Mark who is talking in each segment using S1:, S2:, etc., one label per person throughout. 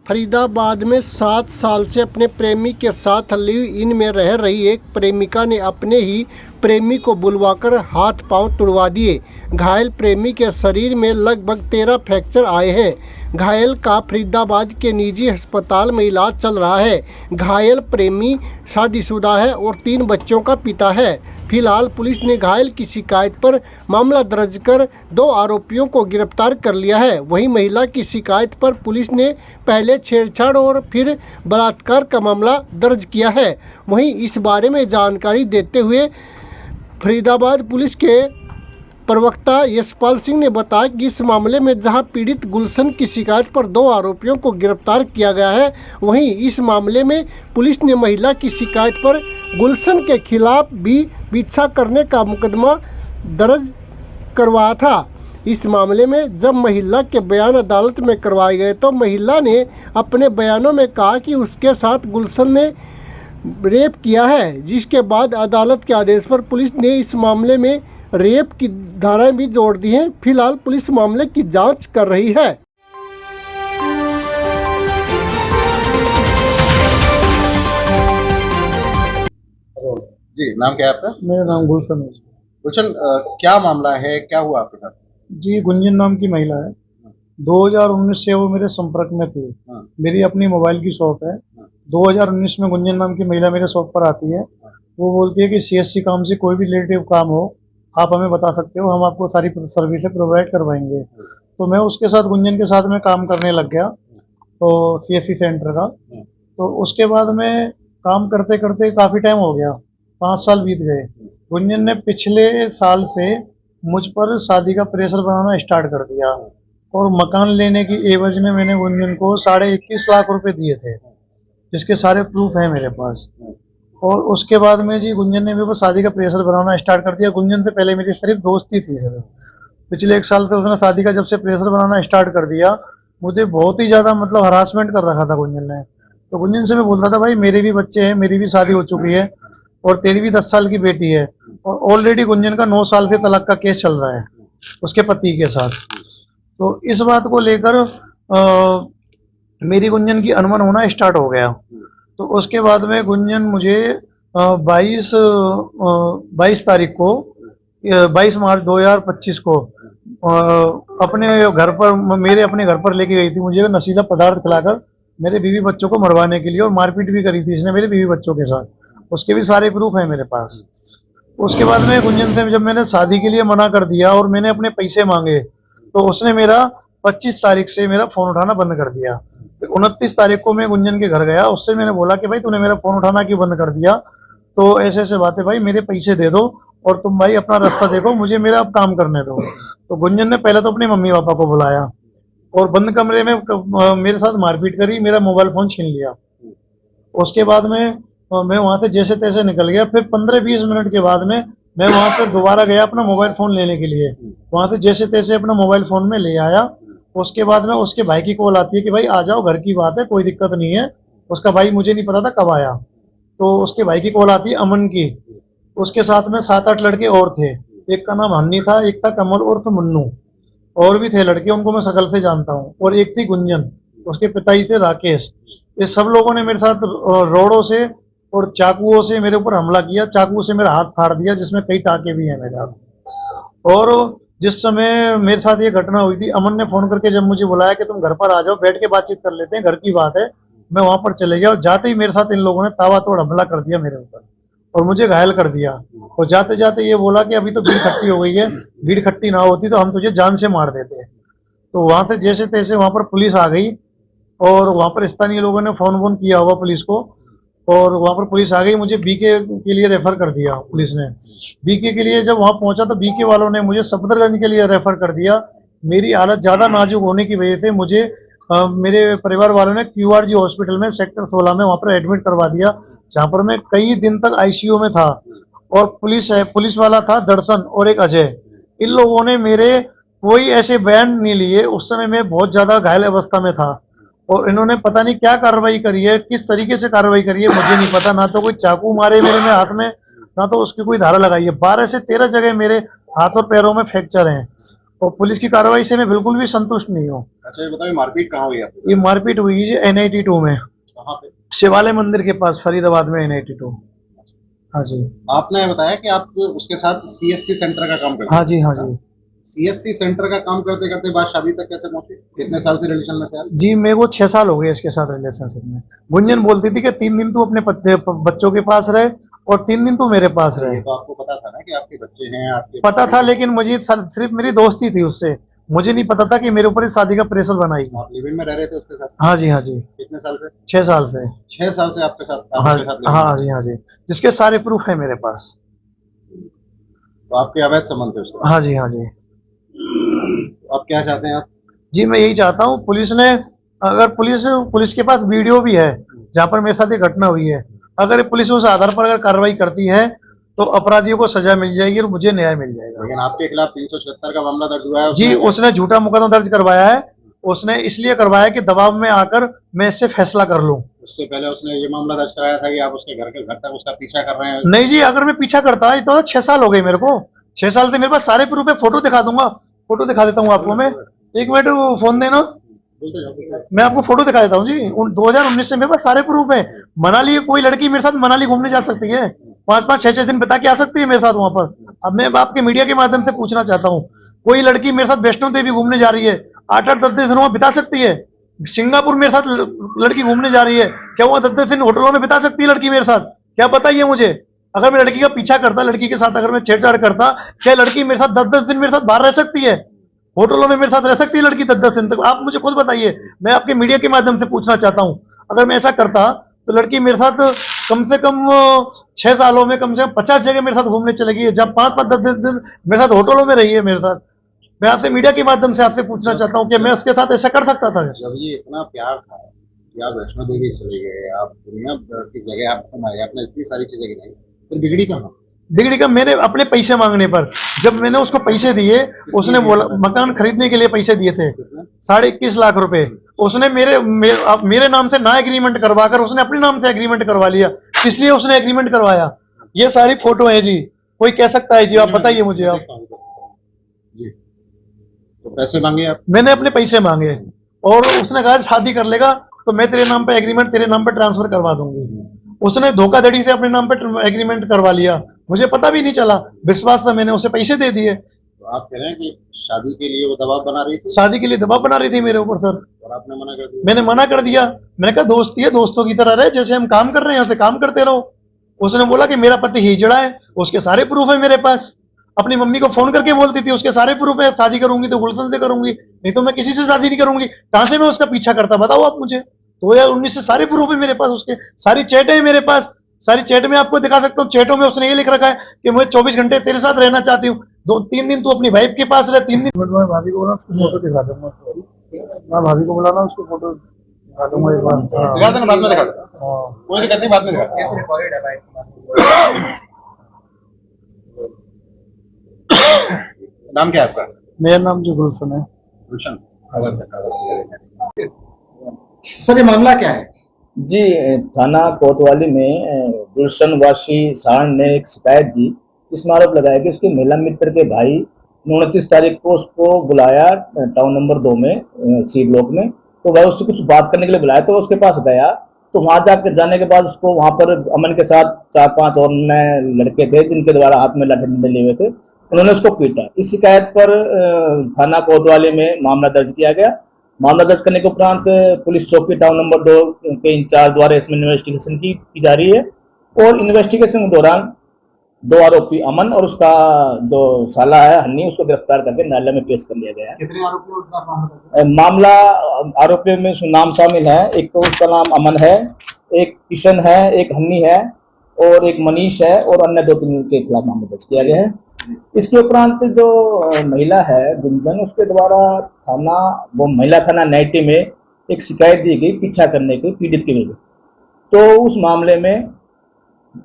S1: फरीदाबाद में 7 साल से अपने प्रेमी के साथ लिव इन में रह रही एक प्रेमिका ने अपने ही प्रेमी को बुलवाकर हाथ पांव तुड़वा दिए। घायल प्रेमी के शरीर में लगभग 13 फ्रैक्चर आए हैं। घायल का फरीदाबाद के निजी अस्पताल में इलाज चल रहा है। घायल प्रेमी शादीशुदा है और 3 बच्चों का पिता है। फिलहाल पुलिस ने घायल की शिकायत पर मामला दर्ज कर 2 आरोपियों को गिरफ्तार कर लिया है। वहीं महिला की शिकायत पर पुलिस ने पहले छेड़छाड़ और फिर बलात्कार का मामला दर्ज किया है। वहीं इस बारे में जानकारी देते हुए फरीदाबाद पुलिस के प्रवक्ता यशपाल सिंह ने बताया कि इस मामले में जहां पीड़ित गुलशन की शिकायत पर 2 आरोपियों को गिरफ्तार किया गया है, वहीं इस मामले में पुलिस ने महिला की शिकायत पर गुलशन के खिलाफ भी पीछा करने का मुकदमा दर्ज करवाया था। इस मामले में जब महिला के बयान अदालत में करवाए गए तो महिला ने अपने बयानों में कहा कि उसके साथ गुलशन ने रेप किया है, जिसके बाद अदालत के आदेश पर पुलिस ने इस मामले में रेप की धाराएं भी जोड़ दी हैं। फिलहाल पुलिस मामले की जांच कर रही है।
S2: जी, नाम क्या है आपका?
S3: मेरा नाम गुलशन है।
S2: गुलशन, क्या मामला है, क्या हुआ आपके साथ?
S3: जी, गुंजन नाम की महिला है। 2019 से वो मेरे संपर्क में थी। मेरी अपनी मोबाइल की शॉप है। 2019 में गुंजन नाम की महिला मेरे शॉप पर आती है। वो बोलती है कि सीएससी काम से कोई भी रिलेटिव काम हो आप हमें बता सकते हो, हम आपको सारी सर्विसेज प्रोवाइड करवाएंगे। तो मैं उसके साथ गुंजन के साथ में काम करने लग गया तो सीएससी सेंटर का। तो उसके बाद में काम करते करते काफ़ी टाइम हो गया, 5 साल बीत गए। गुंजन ने पिछले साल से मुझ पर शादी का प्रेशर बनाना स्टार्ट कर दिया और मकान लेने की एवज में मैंने गुंजन को 21.5 लाख रुपए दिए थे, जिसके सारे प्रूफ हैं मेरे पास। और उसके बाद में जी गुंजन ने मेरे को शादी का प्रेशर बनाना स्टार्ट कर दिया। गुंजन से पहले मेरी सिर्फ दोस्ती थी सर। पिछले 1 साल से उसने शादी का जब से प्रेशर बनाना स्टार्ट कर दिया, मुझे बहुत ही ज़्यादा मतलब हरासमेंट कर रखा था गुंजन ने। तो गुंजन से मैं बोलता था भाई मेरे भी बच्चे हैं, मेरी भी शादी हो चुकी है और तेरी भी 10 साल की बेटी है। और ऑलरेडी गुंजन का 9 साल से तलाक का केस चल रहा है उसके पति के साथ। तो इस बात को लेकर मेरी गुंजन की अनबन होना स्टार्ट हो गया। तो उसके बाद में गुंजन मुझे 22 तारीख को 22 मार्च 2025 को अपने घर पर मेरे अपने घर पर लेके गई थी मुझे नशीला पदार्थ खिलाकर मेरे बीवी बच्चों को मरवाने के लिए, और मारपीट भी करी थी इसने मेरे बीवी बच्चों के साथ। उसके भी सारे प्रूफ हैं मेरे पास। उसके बाद में गुंजन से जब मैंने शादी के लिए मना कर दिया और मैंने अपने पैसे मांगे तो उसने मेरा 25 तारीख से मेरा फ़ोन उठाना बंद कर दिया। 29 तारीख को मैं गुंजन के घर गया, उससे मैंने बोला कि भाई तूने मेरा फ़ोन उठाना क्यों बंद कर दिया? तो ऐसे ऐसे बातें, भाई मेरे पैसे दे दो और तुम भाई अपना रास्ता देखो, मुझे मेरा अब काम करने दो। तो गुंजन ने पहले तो अपने मम्मी पापा को बुलाया और बंद कमरे में मेरे साथ मारपीट करी, मेरा मोबाइल फ़ोन छीन लिया। उसके बाद में मैं वहाँ से जैसे तैसे निकल गया। फिर 15-20 मिनट के बाद में मैं वहाँ पर दोबारा गया अपना मोबाइल फ़ोन लेने के लिए। वहाँ से जैसे तैसे अपना मोबाइल फ़ोन में ले आया। उसके बाद में उसके भाई की कॉल आती है कि भाई आ जाओ, घर की बात है, कोई दिक्कत नहीं है। उसका भाई मुझे नहीं पता था कब आया। तो उसके भाई की कॉल आती है अमन की। उसके साथ में 7-8 लड़के और थे। एक का नाम हन्नी था, एक था कमल उर्फ मुन्नू, और भी थे लड़के, उनको मैं शकल से जानता हूँ। और एक थी गुंजन, उसके पिताजी थे राकेश। ये सब लोगों ने मेरे साथ रोड़ों से और चाकुओं से मेरे ऊपर हमला किया। चाकू से मेरा हाथ फाड़ दिया, जिसमें कई टाके भी हैं मेरे हाथ। और जिस समय मेरे साथ ये घटना हुई थी, अमन ने फोन करके जब मुझे बुलाया कि तुम घर पर आ जाओ, बैठ के बातचीत कर लेते हैं, घर की बात है, मैं वहां पर चले गया। और जाते ही मेरे साथ इन लोगों ने ताबड़तोड़ हमला कर दिया मेरे ऊपर और मुझे घायल कर दिया। और जाते जाते ये बोला कि अभी तो भीड़ खट्टी हो गई है, भीड़ खट्टी ना होती तो हम तुझे जान से मार देते। तो वहां से जैसे तैसे वहां पर पुलिस आ गई और वहां पर स्थानीय लोगों ने फोन किया होगा पुलिस को, और वहां पर पुलिस आ गई। मुझे बीके के लिए रेफर कर दिया पुलिस ने। बीके के लिए जब वहां पहुंचा तो बीके वालों ने मुझे सफदरगंज के लिए रेफर कर दिया। मेरी हालत ज्यादा नाजुक होने की वजह से मुझे मेरे परिवार वालों ने क्यूआरजी हॉस्पिटल में सेक्टर 16 में वहां पर एडमिट करवा दिया, जहां पर मैं कई दिन तक आईसीयू में था। और पुलिस वाला था दर्शन और एक अजय। इन लोगों ने मेरे कोई ऐसे बयान नहीं लिए। उस समय मैं बहुत ज्यादा घायल अवस्था में था और इन्होंने पता नहीं क्या कार्रवाई करी है, किस तरीके से कार्रवाई करी है मुझे नहीं पता। ना तो कोई चाकू मारे मेरे में हाथ में, ना तो उसकी कोई धारा लगाई है। 12 से 13 जगह मेरे हाथ और पैरों में फ्रैक्चर हैं। और पुलिस की कार्रवाई से मैं बिल्कुल भी संतुष्ट नहीं हूँ।
S2: अच्छा ये बताओ, मारपीट कहाँ हुई आपकी?
S3: ये मारपीट हुई है NIT 2 में,
S2: कहाँ पे?
S3: शिवालय मंदिर के पास, फरीदाबाद में NIT 2। हाँ जी,
S2: आपने बताया कि आप उसके साथ CSC सेंटर का काम करते
S3: हाँ जी, हाँ जी।
S2: CSC सेंटर का काम करते करते बात शादी तक कैसे पहुंची? कितने साल से रिलेशन में थे आप?
S3: जी, मेरे को 6 साल हो गए इसके साथ रिलेशनशिप में। गुंजन बोलती थी कि 3 दिन तू अपने बच्चों के पास रहे और 3 दिन तू मेरे पास
S2: ये
S3: रहे।
S2: तो आपको पता था ना कि आपके बच्चे हैं, आपके
S3: पता था, लेकिन मुझे सिर्फ मेरी दोस्ती थी उससे, मुझे नहीं पता था कि मेरे ऊपर इस शादी का प्रेशर बनाएगी।
S2: आप लिव इन में रह रहे थे उसके साथ?
S3: हाँ जी, हाँ जी,
S2: कितने साल से?
S3: 6 साल से।
S2: 6 साल से आपके साथ, आप
S3: हाँ
S2: उसके साथ live in
S3: हाँ
S2: में?
S3: जी, हाँ जी, जिसके सारे प्रूफ है मेरे पास।
S2: तो आपके अवैध संबंध थे उसके साथ?
S3: हाँ जी, हाँ जी।
S2: तो आप क्या चाहते हैं आप?
S3: जी, मैं यही चाहता हूँ, पुलिस ने, अगर पुलिस के पास वीडियो भी है जहाँ पर मेरे साथ ये घटना हुई है, अगर पुलिस उस आधार पर अगर कार्रवाई करती है तो अपराधियों को सजा मिल जाएगी और मुझे न्याय मिल जाएगा।
S2: लेकिन आपके खिलाफ 376 का मामला दर्ज हुआ है
S3: जी, उसने झूठा मुकदमा दर्ज करवाया है। उसने इसलिए करवाया कि दबाव में आकर मैं इससे फैसला कर लूं।
S2: उससे पहले उसने ये मामला दर्ज कराया था कि आप उसके घर तक उसका पीछा कर रहे हैं।
S3: नहीं जी, अगर मैं पीछा करता है तो 6 साल हो गए मेरे को। 6 साल से मेरे पास सारे प्रूफ है, फोटो दिखा दूंगा, फोटो दिखा देता हूँ आपको मैं। 1 मिनट फोन देना,
S2: बोलते जाओ।
S3: मैं आपको फोटो दिखा देता हूँ जी। 2019 से मेरे पास सारे प्रूफ है। मनाली, कोई लड़की मेरे साथ मनाली घूमने जा सकती है, 5-5, 6-6 दिन बिता के आ सकती है मेरे साथ वहां पर। अब मैं आपके मीडिया के माध्यम से पूछना चाहता हूँ, कोई लड़की मेरे साथ वैष्णो देवी घूमने जा रही है, 8-8, 10-10 दिन वहां बिता सकती है। सिंगापुर मेरे साथ लड़की घूमने जा रही है, क्या वहां 10-10 दिन होटलों में बिता सकती है लड़की मेरे साथ? क्या बताइए मुझे। अगर मैं लड़की का पीछा करता, लड़की के साथ अगर मैं छेड़छाड़ करता, क्या लड़की मेरे साथ 10-10 दिन मेरे साथ बाहर रह सकती है? होटलों में मेरे साथ रह सकती है लड़की 10-10 दिन तक? आप मुझे खुद बताइए, मैं आपके मीडिया के माध्यम से पूछना चाहता हूं। अगर मैं ऐसा करता तो लड़की मेरे साथ कम से कम 6 सालों में कम से कम 50 जगह मेरे साथ घूमने चली गई है, जब 5-5, 10-10 दिन मेरे साथ होटलों में रही है मेरे साथ। मैं आपसे मीडिया के माध्यम से आपसे पूछना चाहता हूँ कि मैं उसके साथ ऐसा कर सकता था?
S2: जब ये इतना प्यार था कि आप वैष्णो देवी चले गए, आप दुनिया भर की जगह आप घुमाए, आपने इतनी सारी चीजें गिनाई, फिर बिगड़ी कहाँ?
S3: बिगड़ी का मैंने अपने पैसे मांगने पर, जब मैंने उसको पैसे दिए, उसने बोला मकान खरीदने के लिए पैसे दिए थे, 21.5 लाख रुपए। उसने मेरे नाम से ना एग्रीमेंट करवाकर उसने अपने नाम से एग्रीमेंट करवा लिया। किस लिए उसने एग्रीमेंट करवाया? ये सारी फोटो है जी, कोई कह सकता है जी, आप बताइए मुझे आप।
S2: जी, तो पैसे मांगे आप?
S3: मैंने अपने पैसे मांगे और उसने कहा शादी कर लेगा तो मैं तेरे नाम पे एग्रीमेंट, तेरे नाम पे ट्रांसफर करवा दूंगी। उसने धोखाधड़ी से अपने नाम पे एग्रीमेंट करवा लिया, मुझे पता भी नहीं चला, विश्वास में मैंने उसे पैसे दे दिए।
S2: तो आप कह रहे हैं कि शादी के लिए वो दबाव बना रही थी?
S3: शादी के लिए दबाव बना रही थी मेरे ऊपर सर,
S2: और आपने मना कर दिया?
S3: मैंने मना कर दिया। मैंने कहा दोस्ती है, दोस्तों की तरह रहे, जैसे हम काम कर रहे हैं ऐसे काम करते रहो। उसने बोला कि मेरा पति हिजड़ा है, उसके सारे प्रूफ है मेरे पास। अपनी मम्मी को फोन करके बोलती थी, उसके सारे प्रूफ है, शादी करूंगी तो गुलशन से करूंगी, नहीं तो मैं किसी से शादी नहीं करूंगी। कहां से मैं उसका पीछा करता बताओ आप मुझे। 2019 से सारे प्रूफ है मेरे पास, उसके सारी चैट है मेरे पास। सारी चैट में आपको दिखा सकता हूँ। चैटों में उसने ये लिख रखा है कि मैं 24 घंटे तेरे साथ रहना चाहती हूँ, 2-3 दिन तू अपनी वाइफ के पास रहे, 3 दिन। मैं भाभी को बोला उसको फोटो दिखा दूंगा, मैं भाभी को बोला ना उसको फोटो दिखा दूंगा एक बार।
S2: दिखा देना, बाद में दिखा देना, कोई दिक्कत नहीं, बाद में दिखा देना। नाम क्या है आपका?
S3: मेरा नाम जो गुलशन है।
S2: गुलशन।
S1: सर ये मामला क्या है?
S4: जी, थाना कोतवाली में गुलशन वासी सारण ने एक शिकायत दी। इसमें आरोप लगाया कि उसके महिला मित्र के भाई 29 तारीख को उसको बुलाया टाउन नंबर 2 में सी ब्लॉक में, तो वह उससे कुछ बात करने के लिए बुलाया, तो उसके पास गया। तो वहां जाकर जाने के बाद उसको वहां पर अमन के साथ 4-5 और नए लड़के थे जिनके द्वारा हाथ में लाठी डंडे लिए हुए थे, उन्होंने उसको पीटा। इस शिकायत पर थाना कोतवाली में मामला दर्ज किया गया। मामला दर्ज करने के उपरांत पुलिस चौकी टाउन नंबर 2 के इंचार्ज द्वारा इसमें इन्वेस्टिगेशन की जा रही है और इन्वेस्टिगेशन के दौरान 2 आरोपी अमन और उसका जो साला है हन्नी, उसको गिरफ्तार करके न्यायालय में पेश कर लिया गया है।
S2: कितने आरोपी?
S4: मामला आरोपियों में नाम शामिल है, एक तो उसका नाम अमन है, एक किशन है, एक हन्नी है और एक मनीष है और अन्य 2-3 के खिलाफ मामला दर्ज किया गया है। इसके उपरांत जो महिला है गुंजन, उसके द्वारा महिला थाना NIT में एक शिकायत दी गई पीछा करने की पीड़ित के लिए। तो उस मामले में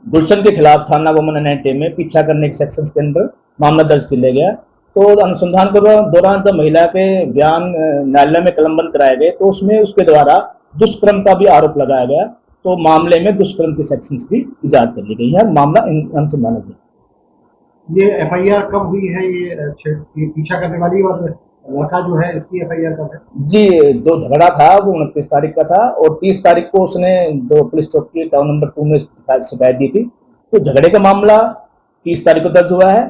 S4: गुलशन के खिलाफ थाना वुमन NIT में पीछा करने के सेक्शन के अंदर मामला दर्ज कर लिया गया। तो अनुसंधान के दौरान जब महिला के बयान न्यायालय में कलमबंद कराए गए तो उसमें उसके द्वारा दुष्कर्म का भी आरोप लगाया गया। तो मामले में दुष्कर्म के सेक्शंस की इजाद कर ली गई है, मामला अनुसंधान है।
S2: ये एफआईआर कब हुई है? ये पीछा करने वाली और लड़का जो है, इसकी एफआईआर कब है?
S4: जी, जो झगड़ा था वो 29 तारीख का था और 30 तारीख को उसने जो पुलिस चौकी टाउन नंबर 2 में शिकायत दी थी। तो झगड़े का मामला 30 तारीख को दर्ज हुआ है।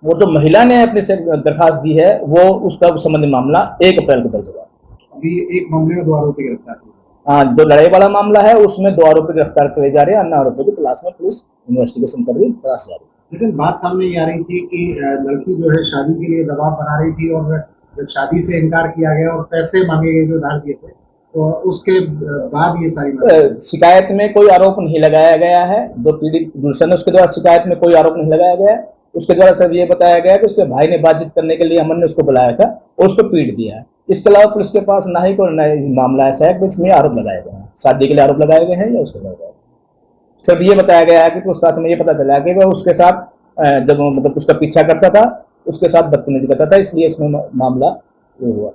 S4: वो जो महिला ने अपनी से दरखास्त दी है वो उसका संबंधी मामला 1 अप्रैल को दर्ज हुआ।
S2: अभी एक मामले में 2 आरोपी गिरफ्तार हुए।
S4: हाँ, जो लड़ाई वाला मामला है उसमें 2 आरोपी गिरफ्तार किए जा रहे हैं, अन्य आरोपियों की तलाश में पुलिस इन्वेस्टिगेशन कर रही है, तलाश जारी है।
S2: लेकिन बात सामने ये आ रही थी कि लड़की जो है शादी के लिए दबाव बना रही थी और जब शादी से इनकार किया गया और पैसे मांगे गए जो उधार दिए थे, तो उसके बाद ये सारी
S4: शिकायत में कोई आरोप नहीं लगाया गया है। जो पीड़ित गुलशन है उसके द्वारा शिकायत में कोई आरोप नहीं लगाया गया है। उसके द्वारा सिर्फ ये बताया गया कि उसके भाई ने बातचीत करने के लिए अमन ने उसको बुलाया था और उसको पीट दिया है। इसके अलावा पुलिस के पास ना ही कोई मामला ऐसा है कि इसमें आरोप लगाए गए हैं, शादी के लिए आरोप लगाए गए हैं या उसके लगाए गए। सिर्फ ये बताया गया है कि पूछताछ में ये पता चला कि वह उसके साथ जब मतलब उसका पीछा करता था, उसके साथ बदतमीजी करता था, इसलिए इसमें मामला हुआ।